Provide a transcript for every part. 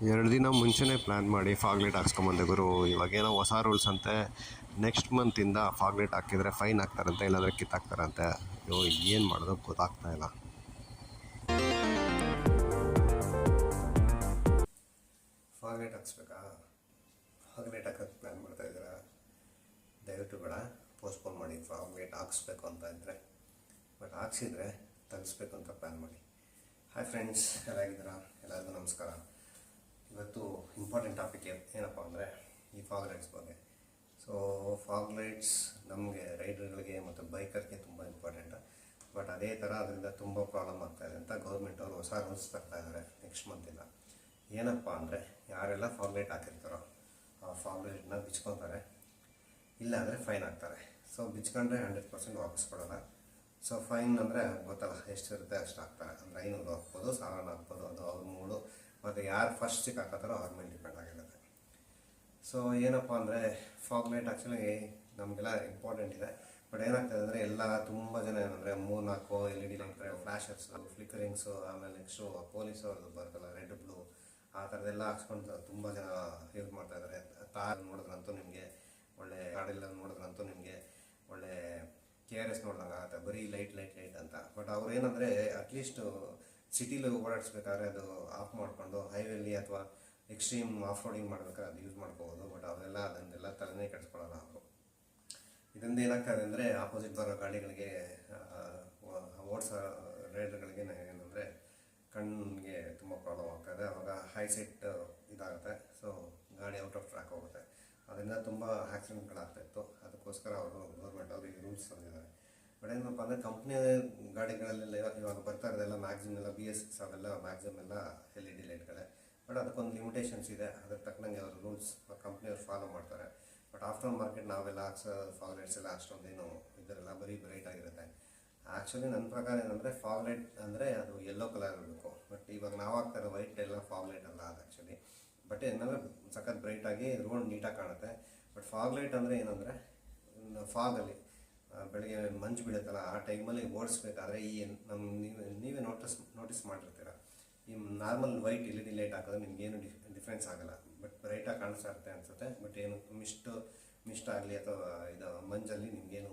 2 ದಿನ ಮುಂಚೆನೇ ಪ್ಲ್ಯಾನ್ ಮಾಡಿ ಫಾಗ್ಲೈಟ್ ಹಾಕ್ಸ್ಕೊಂಬಂದೆ ಗುರು. ಇವಾಗೇನೋ ಹೊಸ ರೂಲ್ಸ್ ಅಂತೆ, ನೆಕ್ಸ್ಟ್ ಮಂತಿಂದ ಫಾಗ್ಲೈಟ್ ಹಾಕಿದರೆ ಫೈನ್ ಹಾಕ್ತಾರಂತೆ, ಇಲ್ಲಾಂದರೆ ಕಿತ್ತಾಕ್ತಾರಂತೆ. ಅಯ್ಯೋ ಏನು ಮಾಡೋದು ಗೊತ್ತಾಗ್ತಾ ಇಲ್ಲ. ಫಾಗ್ಲೈಟ್ ಹಾಕ್ಸ್ಬೇಕಾ? ಫಾಗ್ಲೈಟ್ ಹಾಕೋಕ್ಕೆ ಪ್ಲ್ಯಾನ್ ಮಾಡ್ತಾಯಿದ್ದೀರಾ? ದಯವಿಟ್ಟು ಬೇಡ, ಪೋಸ್ಟ್ಪೋನ್ ಮಾಡಿ. ಫಾಗ್ಲೈಟ್ ಹಾಕ್ಸ್ಬೇಕು ಅಂತ ಇದ್ದರೆ, ಬಟ್ ಹಾಕ್ಸಿದ್ರೆ ತೆಗಿಸ್ಬೇಕು ಅಂತ ಪ್ಲ್ಯಾನ್ ಮಾಡಿ. ಹಾಯ್ ಫ್ರೆಂಡ್ಸ್, ಎಲ್ಲಾಗಿದ್ದೀರಾ? ಎಲ್ಲರಿಗೂ ನಮಸ್ಕಾರ. ಇವತ್ತು ಇಂಪಾರ್ಟೆಂಟ್ ಟಾಪಿಕ್ ಏನಪ್ಪ ಅಂದರೆ ಈ ಫಾಗ್ ಲೈಟ್ಸ್ ಬಗ್ಗೆ. ಸೊ ಫಾಗ್ ಲೈಟ್ಸ್ ನಮಗೆ ರೈಡರ್ಗಳಿಗೆ ಮತ್ತು ಬೈಕರ್ಗೆ ತುಂಬ ಇಂಪಾರ್ಟೆಂಟ್. ಬಟ್ ಅದೇ ಥರ ಅದರಿಂದ ತುಂಬ ಪ್ರಾಬ್ಲಮ್ ಆಗ್ತಾಯಿದೆ ಅಂತ ಗೌರ್ಮೆಂಟ್ ಅವರು ಹೊಸ ರೂಲ್ಸ್ ತರ್ತಾ ಇದ್ದಾರೆ ನೆಕ್ಸ್ಟ್ ಮಂತಿಂದ. ಏನಪ್ಪ ಅಂದರೆ ಯಾರೆಲ್ಲ ಫಾಗ್ ಲೈಟ್ ಹಾಕಿರ್ತಾರೋ ಆ ಫಾಗ್ ಲೈಟ್ನ ಬಿಚ್ಕೊತಾರೆ, ಇಲ್ಲಾಂದರೆ ಫೈನ್ ಹಾಕ್ತಾರೆ. ಸೊ ಬಿಚ್ಕೊಂಡ್ರೆ 100% ವಾಪಸ್ ಕೊಡೋಲ್ಲ. ಸೊ ಫೈನ್ ಅಂದರೆ ಗೊತ್ತಲ್ಲ ಎಷ್ಟಿರುತ್ತೆ ಅಷ್ಟು ಹಾಕ್ತಾರೆ. ಅಂದರೆ 500 ಹಾಕ್ಬೋದು, 1000 ಹಾಕ್ಬೋದು, ಅದು ಅವ್ರ ಮೂಡು. ಮತ್ತು ಯಾರು ಫಸ್ಟ್ ಚಿಕ್ ಹಾಕೋತಾರೋ ಅವ್ರ ಮೇಲೆ ಡಿಪೆಂಡ್ ಆಗಿರುತ್ತೆ. ಸೊ ಏನಪ್ಪ ಅಂದರೆ ಫಾಗ್ ಲೈಟ್ ಆ್ಯಕ್ಚುಲಿ ನಮಗೆಲ್ಲ ಇಂಪಾರ್ಟೆಂಟ್ ಇದೆ. ಬಟ್ ಏನಾಗ್ತದೆ ಅಂದರೆ ಎಲ್ಲ ತುಂಬ ಜನ ಏನಂದರೆ 3-4 LED ಲೈಟ್, ಫ್ಲ್ಯಾಶರ್ಸು, ಫ್ಲಿಕರಿಂಗ್ಸು, ಆಮೇಲೆ ನೆಕ್ಸ್ಟು ಪೊಲೀಸು ಅವ್ರದ್ದು ಬರ್ತಲ್ಲ ರೆಡ್ ಬ್ಲೂ, ಆ ಥರದ್ದೆಲ್ಲ ಹಾಕ್ಸ್ಕೊಂಡು ತುಂಬ ಜನ ಯೂಸ್ ಮಾಡ್ತಾಯಿದ್ದಾರೆ. ತಾರ್ ನೋಡಿದ್ರಂತೂ ನಿಮಗೆ ಒಳ್ಳೆ ಗಾಡಿಲ್ಲ ನೋಡಿದ್ರಂತೂ ನಿಮಗೆ ಒಳ್ಳೆ KRS ನೋಡ್ದಂಗೆ ಆಗುತ್ತೆ, ಬರೀ ಲೈಟ್ ಅಂತ. ಬಟ್ ಅವ್ರು ಏನಂದರೆ ಅಟ್ಲೀಸ್ಟು ಸಿಟಿಲಿ ಓಡಾಡಿಸ್ಬೇಕಾದ್ರೆ ಅದು ಆಫ್ ಮಾಡಿಕೊಂಡು ಹೈವೇಲಿ ಅಥವಾ ಎಕ್ಸ್ಟ್ರೀಮ್ ಆಫ್ ರೋಡಿಂಗ್ ಮಾಡ್ಬೇಕಾದ್ರೆ ಅದು ಯೂಸ್ ಮಾಡ್ಕೋಬೋದು. ಬಟ್ ಅದನ್ನೆಲ್ಲ ತಲೆನೇ ಕೆಡಿಸ್ಕೊಳ್ಳೋಲ್ಲ ಅವರು. ಇದರಿಂದ ಏನಾಗ್ತದೆ ಅಂದರೆ ಆಪೋಸಿಟ್ ಬರೋ ಗಾಡಿಗಳಿಗೆ, ಓಡಿಸೋ ರೈಡರ್ಗಳಿಗೆ ಏನಂದರೆ ಕಣ್ಣಿಗೆ ತುಂಬ ಪ್ರಾಬ್ಲಮ್ ಆಗ್ತಾಯಿದೆ. ಅವಾಗ ಹೈ ಸೈಟ್ ಇದಾಗುತ್ತೆ. ಸೊ ಗಾಡಿ ಔಟ್ ಆಫ್ ಟ್ರ್ಯಾಕ್ ಹೋಗುತ್ತೆ. ಅದರಿಂದ ತುಂಬ ಆಕ್ಸಿಡೆಂಟ್ಗಳಾಗ್ತಾಯಿತ್ತು. ಅದಕ್ಕೋಸ್ಕರ ಅವರು ಗೌರ್ಮೆಂಟ್ ಅವರು ಈ ರೂಲ್ಸ್ ತಂದಿದ್ದಾರೆ. ಬಟ್ ಏನಪ್ಪ ಅಂದರೆ ಕಂಪ್ನಿ ಗಾಡಿಗಳಲ್ಲೆಲ್ಲ ಇವಾಗ ಬರ್ತಾ ಇರೋದೆಲ್ಲ ಮ್ಯಾಕ್ಸಿಮಮ್ ಎಲ್ಲ BS6 ಅವೆಲ್ಲ ಮ್ಯಾಕ್ಸಿಮಮ್ ಎಲ್ಲ LED ಲೈಟ್ಗಳೇ. ಬಟ್ ಅದಕ್ಕೊಂದು ಲಿಮಿಟೇಷನ್ಸ್ ಇದೆ. ಅದಕ್ಕೆ ತಕ್ಕನಂಗೆ ಅವರು ರೂಲ್ಸ್ ಕಂಪ್ನಿಯವ್ರು ಫಾಲೋ ಮಾಡ್ತಾರೆ. ಬಟ್ ಆಫ್ಟರ್ ಮಾರ್ಕೆಟ್ ನಾವೆಲ್ಲ ಹಾಕ್ಸೋ ಫಾಗ್ ಲೈಟ್ಸ್ ಎಲ್ಲ ಅಷ್ಟೊಂದೇನು ಇದರೆಲ್ಲ ಬರೀ ಬ್ರೈಟ್ ಆಗಿರುತ್ತೆ. ಆ್ಯಕ್ಚುಲಿ ನನ್ನ ಪ್ರಕಾರ ಏನಂದರೆ ಫಾಗ್ ಲೈಟ್ ಅಂದರೆ ಅದು ಯೆಲ್ಲೋ ಕಲರ್ ಇರಬೇಕು. ಬಟ್ ಇವಾಗ ನಾವು ಹಾಕ್ತಾರೆ ವೈಟ್ ಎಲ್ಲ ಫಾಗ್ ಲೈಟ್ ಅಲ್ಲ ಅದು ಆ್ಯಕ್ಚುಲಿ. ಬಟ್ ಏನಂದರೆ ಸಖತ್ ಬ್ರೈಟಾಗಿ ರೋಡ್ ನೀಟಾಗಿ ಕಾಣುತ್ತೆ. ಬಟ್ ಫಾಗ್ ಲೈಟ್ ಅಂದರೆ ಏನಂದರೆ ಫಾಗಲ್ಲಿ ಬೆಳಗ್ಗೆ ಮಂಜು ಬೀಳುತ್ತಲ್ಲ, ಆ ಟೈಮಲ್ಲಿ ಓಡಿಸ್ಬೇಕಾದ್ರೆ ನೀವೇ ನೋಟಿಸ್ ಮಾಡಿರ್ತೀರ. ಈ ನಾರ್ಮಲ್ ವೈಟ್ LED ಲೈಟ್ ಹಾಕಿದ್ರೆ ನಿಮಗೇನು ಡಿಫ್ರೆನ್ಸ್ ಆಗೋಲ್ಲ. ಬಟ್ ಬ್ರೈಟಾಗಿ ಕಾಣಿಸ್ತಾ ಇರುತ್ತೆ ಅನಿಸುತ್ತೆ. ಬಟ್ ಏನು ಮಿಸ್ಟ್ ಆಗಲಿ ಅಥವಾ ಇದು ಮಂಜಲ್ಲಿ ನಿಮಗೇನು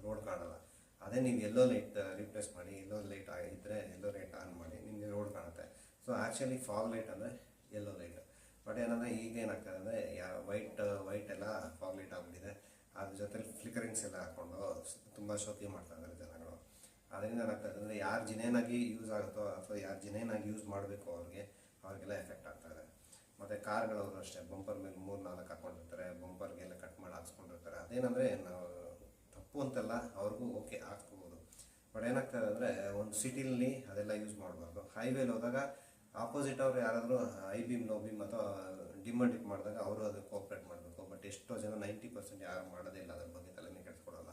ರೋಡ್ ಕಾಣಲ್ಲ. ಅದೇ ನೀವು ಯೆಲ್ಲೋ ಲೈಟ್ ರಿಪ್ಲೇಸ್ ಮಾಡಿ, ಯೆಲ್ಲೋ ಲೈಟ್ ಇದ್ದರೆ ಯೆಲ್ಲೋ ಲೈಟ್ ಆನ್ ಮಾಡಿ, ನಿಮಗೆ ರೋಡ್ ಕಾಣುತ್ತೆ. ಸೊ ಆ್ಯಕ್ಚುಲಿ ಫಾಗ್ ಲೈಟ್ ಅಂದರೆ ಯೆಲ್ಲೋ ಲೈಟ್. ಬಟ್ ಏನಂದರೆ ಈಗ ಏನಾಗ್ತದೆ ಅಂದರೆ ವೈಟ್ ಎಲ್ಲ ಫಾಗ್ ಲೈಟ್ ಆಗಿಬಿಟ್ಟಿದೆ. ಅದ್ರ ಜೊತೆಲಿ ಫ್ಲಿಕರಿಂಗ್ಸ್ ಎಲ್ಲ ಹಾಕ್ಕೊಂಡು ತುಂಬ ಶೋಕಿ ಮಾಡ್ತಾ ಇದ್ದಾರೆ ಜನಗಳು. ಅದರಿಂದ ಏನಾಗ್ತದೆ ಅಂದರೆ ಯಾರು ಜಿನೇನಾಗಿ ಯೂಸ್ ಆಗುತ್ತೋ ಅಥವಾ ಯಾರು ಜಿನೇನಾಗಿ ಯೂಸ್ ಮಾಡಬೇಕು ಅವ್ರಿಗೆಲ್ಲ ಎಫೆಕ್ಟ್ ಆಗ್ತಾಯಿದೆ. ಮತ್ತು ಕಾರ್ಗಳವರು ಅಷ್ಟೇ ಬಂಪರ್ ಮೇಲೆ 3-4 ಹಾಕ್ಕೊಂಡಿರ್ತಾರೆ, ಬಂಪರ್ಗೆಲ್ಲ ಕಟ್ ಮಾಡಿ ಹಾಕ್ಸ್ಕೊಂಡಿರ್ತಾರೆ. ಅದೇನಂದರೆ ನಾವು ತಪ್ಪು ಅಂತಲ್ಲ, ಅವ್ರಿಗೂ ಓಕೆ ಹಾಕ್ಸ್ಕೋಬೋದು. ಬಟ್ ಏನಾಗ್ತದೆ ಅಂದರೆ ಒಂದು ಸಿಟಿಲಿ ಅದೆಲ್ಲ ಯೂಸ್ ಮಾಡಬಾರ್ದು. ಹೈವೇಲಿ ಹೋದಾಗ ಆಪೋಸಿಟ್ ಅವರು ಯಾರಾದರೂ ಐ ಬೀಮ್ ಲೋ ಬೀಮ್ ಅಥವಾ ಡಿಮ್ ಅಂಡ್ ಡಿಪ್ ಮಾಡಿದಾಗ ಅವರು ಅದಕ್ಕೆ ಕೋಆಪ್ರೇಟ್ ಮಾಡಬೇಕು. ಬಟ್ ಎಷ್ಟೋ ಜನ 90% ಯಾರು ಮಾಡೋದೇ ಇಲ್ಲ, ಅದ್ರ ಬಗ್ಗೆ ತಲೆನೇ ಕೆಡಿಸ್ಕೊಳ್ಳಲ್ಲ.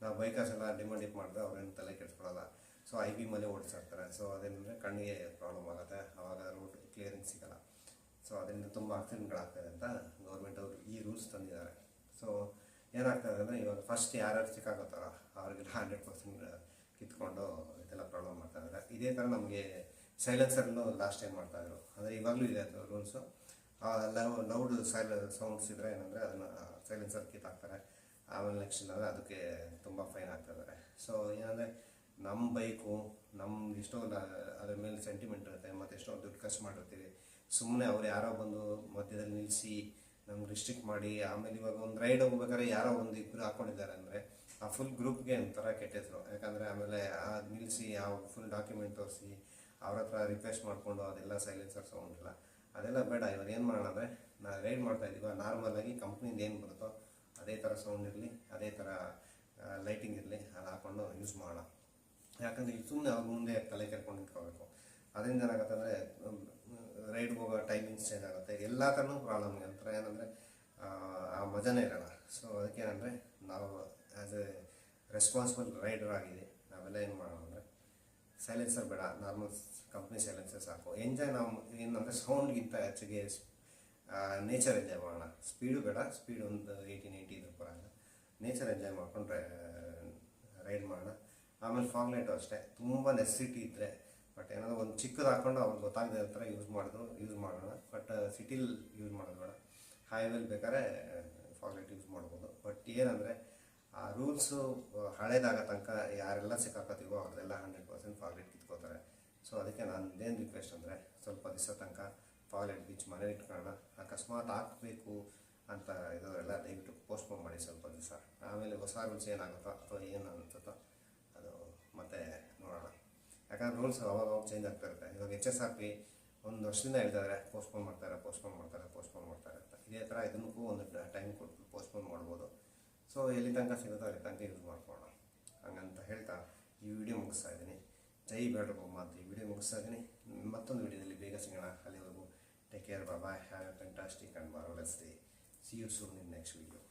ನಾವು ಬೈಕರ್ಸ್ ಎಲ್ಲ ಡಿಮ್ ಅಂಡ್ ಡಿಪ್ ಮಾಡಿದ್ರೆ ಅವ್ರೇನು ತಲೆ ಕೆಡಿಸ್ಕೊಳ್ಳಲ್ಲ. ಸೊ ಐ ಬೀಮಲ್ಲೇ ಓಡಿಸಿರ್ತಾರೆ. ಸೊ ಅದೇನಂದರೆ ಕಣ್ಣಿಗೆ ಪ್ರಾಬ್ಲಮ್ ಆಗುತ್ತೆ. ಆವಾಗ ರೋಡ್ ಕ್ಲಿಯರಿಂಗ್ ಸಿಗೋಲ್ಲ. ಸೊ ಅದರಿಂದ ತುಂಬ ಆಕ್ಸಿಡೆಂಟ್ಗಳಾಗ್ತಾಯಿದೆ ಅಂತ ಗೌರ್ಮೆಂಟ್ ಅವರು ಈ ರೂಲ್ಸ್ ತಂದಿದ್ದಾರೆ. ಸೊ ಏನಾಗ್ತದೆ ಅಂದರೆ ಇವಾಗ ಫಸ್ಟ್ ಯಾರ್ಯಾರು ಸಿಕ್ಕಾಗುತ್ತಾರೋ ಅವ್ರಿಗೆಲ್ಲ 100% ಕಿತ್ಕೊಂಡು ಇದೆಲ್ಲ ಪ್ರಾಬ್ಲಮ್ ಮಾಡ್ತಾಯಿದ್ದಾರೆ. ಇದೇ ಥರ ನಮಗೆ ಸೈಲೆನ್ಸರ್ನು ಲಾಸ್ಟ್ ಟೈಮ್ ಮಾಡ್ತಾಯಿದ್ರು. ಅಂದರೆ ಇವಾಗಲೂ ಇದೆ ಅದು ರೂಲ್ಸು. ಲೌಡ್ ಸೌಂಡ್ಸ್ ಇದ್ದರೆ ಏನಂದರೆ ಅದನ್ನು ಸೈಲೆನ್ಸರ್ ಕಿತ್ತಾಕ್ತಾರೆ. ಆಮೇಲೆ ನೆಕ್ಸ್ಟ್ ಇಲ್ಲಾಂದರೆ ಅದಕ್ಕೆ ತುಂಬ ಫೈನ್ ಆಗ್ತಾಯಿದ್ದಾರೆ. ಸೊ ಏನಂದರೆ ನಮ್ಮ ಬೈಕು ನಮ್ದು ಎಷ್ಟೋ ಅದ್ರ ಮೇಲೆ ಸೆಂಟಿಮೆಂಟ್ ಇರುತ್ತೆ. ಮತ್ತು ಎಷ್ಟೋ ದುಡ್ಡು ಖರ್ಚು ಮಾಡಿರ್ತೀವಿ. ಸುಮ್ಮನೆ ಅವ್ರು ಯಾರೋ ಬಂದು ಮಧ್ಯದಲ್ಲಿ ನಿಲ್ಲಿಸಿ ನಮ್ಗೆ ರಿಸ್ಟ್ರಿಕ್ಟ್ ಮಾಡಿ, ಆಮೇಲೆ ಇವಾಗ ಒಂದು ರೈಡ್ ಹೋಗ್ಬೇಕಾದ್ರೆ ಯಾರೋ ಒಂದು ಇಬ್ಬರು ಹಾಕ್ಕೊಂಡಿದ್ದಾರೆ ಅಂದರೆ ಆ ಫುಲ್ ಗ್ರೂಪ್ಗೆ ಒಂಥರ ಕೆಟ್ಟಿದ್ರು. ಯಾಕಂದರೆ ಆಮೇಲೆ ನಿಲ್ಲಿಸಿ ಆ ಫುಲ್ ಡಾಕ್ಯುಮೆಂಟ್ ತೋರಿಸಿ ಅವ್ರ ಹತ್ರ ರಿಕ್ವೆಸ್ಟ್ ಮಾಡಿಕೊಂಡು ಅದೆಲ್ಲ ಸೈಲೆನ್ಸರ್ ಸೌಂಡ್ ಇಲ್ಲ, ಅದೆಲ್ಲ ಬೇಡ. ಇವಾಗ ಏನು ಮಾಡೋಣ ಅಂದರೆ ನಾವು ರೈಡ್ ಮಾಡ್ತಾಯಿದ್ದೀವಿ, ನಾರ್ಮಲಾಗಿ ಕಂಪ್ನಿಯಿಂದ ಏನು ಬರುತ್ತೋ ಅದೇ ಥರ ಸೌಂಡ್ ಇರಲಿ, ಅದೇ ಥರ ಲೈಟಿಂಗ್ ಇರಲಿ, ಅದು ಹಾಕ್ಕೊಂಡು ಯೂಸ್ ಮಾಡೋಣ. ಯಾಕಂದರೆ ಸುಮ್ಮನೆ ಅವ್ರ ಮುಂದೆ ತಲೆ ಕೆರ್ಕೊಂಡು ನಿಂತ್ಕೋಬೇಕು. ಅದರಿಂದ ಏನಾಗುತ್ತೆ ಅಂದರೆ ರೈಡ್ಗೆ ಹೋಗೋ ಟೈಮಿಂಗ್ಸ್ ಚೇಂಜ್ ಆಗುತ್ತೆ. ಎಲ್ಲ ಥರನೂ ಪ್ರಾಬ್ಲಮ್ ಒಂಥರ ಏನಂದರೆ ಆ ಮಜಾನೇ ಇರೋಲ್ಲ. ಸೊ ಅದಕ್ಕೇನಂದರೆ ನಾವು ಆ್ಯಸ್ ಎ ರೆಸ್ಪಾನ್ಸಿಬಲ್ ರೈಡರ್ ಆಗಿದೆ ನಾವೆಲ್ಲ ಏನು ಮಾಡೋಣ ಅಂದರೆ ಸೈಲೆನ್ಸರ್ ಬೇಡ, ನಾರ್ಮಲ್ ಕಂಪ್ನಿ ಸೈಲೆನ್ಸರ್ ಸಾಕು. ಎಂಜಾಯ್ ನಾವು ಏನಂದರೆ ಸೌಂಡ್ಗಿಂತ ಹೆಚ್ಚಿಗೆ ನೇಚರ್ ಎಂಜಾಯ್ ಮಾಡೋಣ. ಸ್ಪೀಡು ಬೇಡ, ಸ್ಪೀಡ್ ಒಂದು 80-90 ಇದ್ರ ಪರವಾಗಿಲ್ಲ. ನೇಚರ್ ಎಂಜಾಯ್ ಮಾಡ್ಕೊಂಡು ರೈಡ್ ಮಾಡೋಣ. ಆಮೇಲೆ ಫಾಗ್ ಲೈಟು ಅಷ್ಟೇ ತುಂಬ ನೆಸೆಸಿಟಿ ಇದ್ದರೆ ಬಟ್ ಏನಾದರೂ ಒಂದು ಚಿಕ್ಕದು ಹಾಕ್ಕೊಂಡು ಅವ್ರಿಗೆ ಗೊತ್ತಾಗದೆ ಥರ ಯೂಸ್ ಮಾಡೋಣ. ಬಟ್ ಸಿಟಿಲಿ ಯೂಸ್ ಮಾಡೋದು ಬೇಡ. ಹೈವೇಲಿ ಬೇಕಾದ್ರೆ ಫಾಗ್ ಲೈಟ್ ಯೂಸ್ ಮಾಡ್ಬೋದು. ಬಟ್ ಏನಂದರೆ ಆ ರೂಲ್ಸು ಹಳೇದಾಗ ತನಕ ಯಾರೆಲ್ಲ ಸಿಕ್ಕಾಕೋತೀವೋ ಅವ್ರದ್ದೆಲ್ಲ 100% ಫಾಗ್ ಲೈಟ್ ಕಿತ್ಕೋತಾರೆ. ಸೊ ಅದಕ್ಕೆ ನಂದೇನು ರಿಕ್ವೆಸ್ಟ್ ಅಂದರೆ ಸ್ವಲ್ಪ ದಿವಸ ತನಕ ಫಾಗ್ ಲೈಟ್ ಬಿಚ್ಚಿ ಮನೇಲಿ ಇಟ್ಕೊಳ್ಳೋಣ. ಅಕಸ್ಮಾತ್ ಹಾಕಬೇಕು ಅಂತ ಇದವರೆಲ್ಲ ದಯವಿಟ್ಟು ಪೋಸ್ಟ್ಪೋನ್ ಮಾಡಿ ಸ್ವಲ್ಪ ದಿವಸ. ಆಮೇಲೆ ಹೊಸ ರೂಲ್ಸ್ ಏನಾಗುತ್ತೋ ಅಥವಾ ಏನು ಅನ್ಸುತ್ತೋ ಅದು ಮತ್ತೆ ನೋಡೋಣ. ಯಾಕಂದ್ರೆ ರೂಲ್ಸ್ ಅವಾಗ ಚೇಂಜ್ ಆಗ್ತಾ ಇರುತ್ತೆ. ಇವಾಗ HSRP ಒಂದು ವರ್ಷದಿಂದ ಹೇಳ್ತಾಯಿದ್ರೆ ಪೋಸ್ಟ್ಪೋನ್ ಮಾಡ್ತಾರೆ ಅಂತ. ಇದೇ ಥರ ಇದನ್ನಕ್ಕೂ ಒಂದು ಟೈಮ್ ಕೊಟ್ಟು ಪೋಸ್ಟ್ಪೋನ್ ಮಾಡ್ಬೋದು. ಸೊ ಎಲ್ಲಿ ತನಕ ಸಿಗುತ್ತೋ ಅಲ್ಲಿ ತನಕ ಯೂಸ್ ಮಾಡ್ಕೊಳ್ಳೋಣ ಹಂಗಂತ ಹೇಳ್ತಾ ಈ ವಿಡಿಯೋ ಮುಗಿಸ್ತಾ ಇದ್ದೀನಿ. ಜೈ ಬೇಡ್ರ ಬೊಮ್ಮ ಅಂತ ಈ ವಿಡಿಯೋ ಮುಗಿಸ್ತಾ ಇದ್ದೀನಿ. ಮತ್ತೊಂದು ವಿಡಿಯೋದಲ್ಲಿ ಬೇಗ ಸಿಗೋಣ. ಅಲ್ಲಿವರೆಗೂ take care, bye, have a fantastic and marvellous day. See you soon in next video.